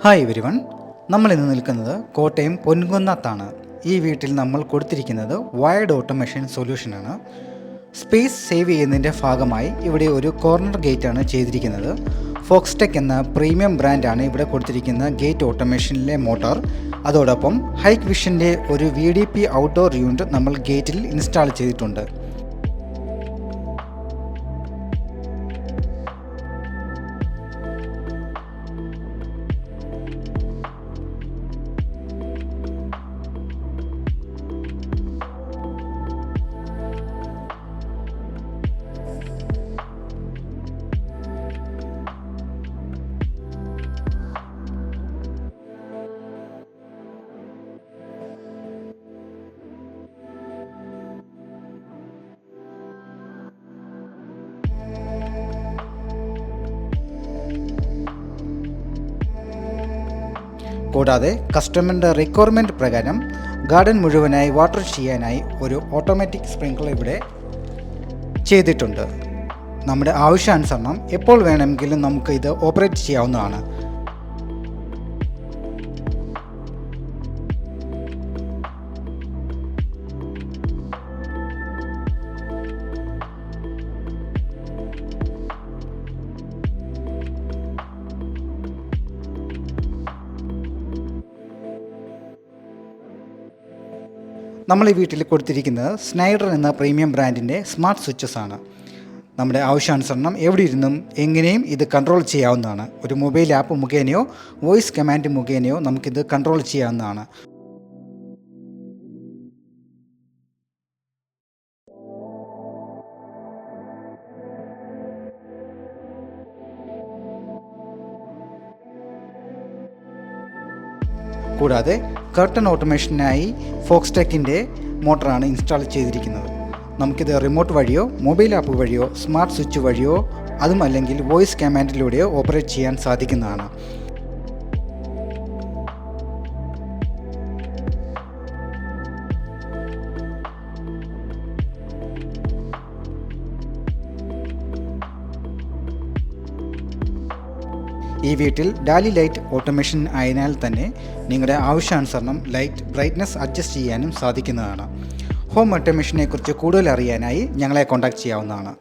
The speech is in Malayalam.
ഹായ് എവരിവൺ, നമ്മൾ ഇന്ന് നിൽക്കുന്നത് കോട്ടയം പൊൻകുന്നത്താണ്. ഈ വീട്ടിൽ നമ്മൾ കൊടുത്തിരിക്കുന്നത് വയർഡ് ഓട്ടോമേഷൻ സൊല്യൂഷനാണ്. സ്പേസ് സേവ് ചെയ്യുന്നതിൻ്റെ ഭാഗമായി ഇവിടെ ഒരു കോർണർ ഗേറ്റാണ് ചെയ്തിരിക്കുന്നത്. ഫോക്സ്ടെക് എന്ന പ്രീമിയം ബ്രാൻഡാണ് ഇവിടെ കൊടുത്തിരിക്കുന്ന ഗേറ്റ് ഓട്ടോമേഷനിലെ മോട്ടോർ. അതോടൊപ്പം ഹൈക്ക് വിഷൻ്റെ ഒരു VDP ഔട്ട്ഡോർ യൂണിറ്റ് നമ്മൾ ഗേറ്റിൽ ഇൻസ്റ്റാൾ ചെയ്തിട്ടുണ്ട്. കൂടാതെ കസ്റ്റമറിൻ്റെ റിക്വയർമെൻറ്റ് പ്രകാരം ഗാർഡൻ മുഴുവനായി വാട്ടർ ചെയ്യാനായി ഒരു ഓട്ടോമാറ്റിക് സ്പ്രിങ്ക്ലർ ഇവിടെ ചെയ്തിട്ടുണ്ട്. നമ്മുടെ ആവശ്യാനുസരണം എപ്പോൾ വേണമെങ്കിലും നമുക്ക് ഇത് ഓപ്പറേറ്റ് ചെയ്യാവുന്നതാണ്. നമ്മൾ ഈ വീട്ടിൽ കൊടുത്തിരിക്കുന്നത് സ്നൈഡർ എന്ന പ്രീമിയം ബ്രാൻഡിൻ്റെ സ്മാർട്ട് സ്വിച്ചസ് ആണ്. നമ്മുടെ ആവശ്യാനുസരണം എവിടെ ഇരുന്നും എങ്ങനെയും ഇത് കൺട്രോൾ ചെയ്യാവുന്നതാണ്. ഒരു മൊബൈൽ ആപ്പ് മുഖേനയോ വോയിസ് കമാൻഡ് മുഖേനയോ നമുക്കിത് കൺട്രോൾ ചെയ്യാവുന്നതാണ്. കൂടാതെ കർട്ടൻ ഓട്ടോമേഷനായി ഫോക്സ്ടെക്കിൻ്റെ മോട്ടറാണ് ഇൻസ്റ്റാൾ ചെയ്തിരിക്കുന്നത്. നമുക്കിത് റിമോട്ട് വഴിയോ മൊബൈൽ ആപ്പ് വഴിയോ സ്മാർട്ട് സ്വിച്ച് വഴിയോ അതുമല്ലെങ്കിൽ വോയിസ് കമാൻഡിലൂടെയോ ഓപ്പറേറ്റ് ചെയ്യാൻ സാധിക്കുന്നതാണ്. ഈ വീട്ടിൽ ഡാലി ലൈറ്റ് ഓട്ടോമേഷൻ ആയതിനാൽ തന്നെ നിങ്ങളുടെ ആവശ്യാനുസരണം ലൈറ്റ് ബ്രൈറ്റ്നസ് അഡ്ജസ്റ്റ് ചെയ്യാനും സാധിക്കുന്നതാണ്. ഹോം ഓട്ടോമേഷനെക്കുറിച്ച് കൂടുതൽ അറിയാനായി ഞങ്ങളെ കോൺടാക്റ്റ് ചെയ്യാവുന്നതാണ്.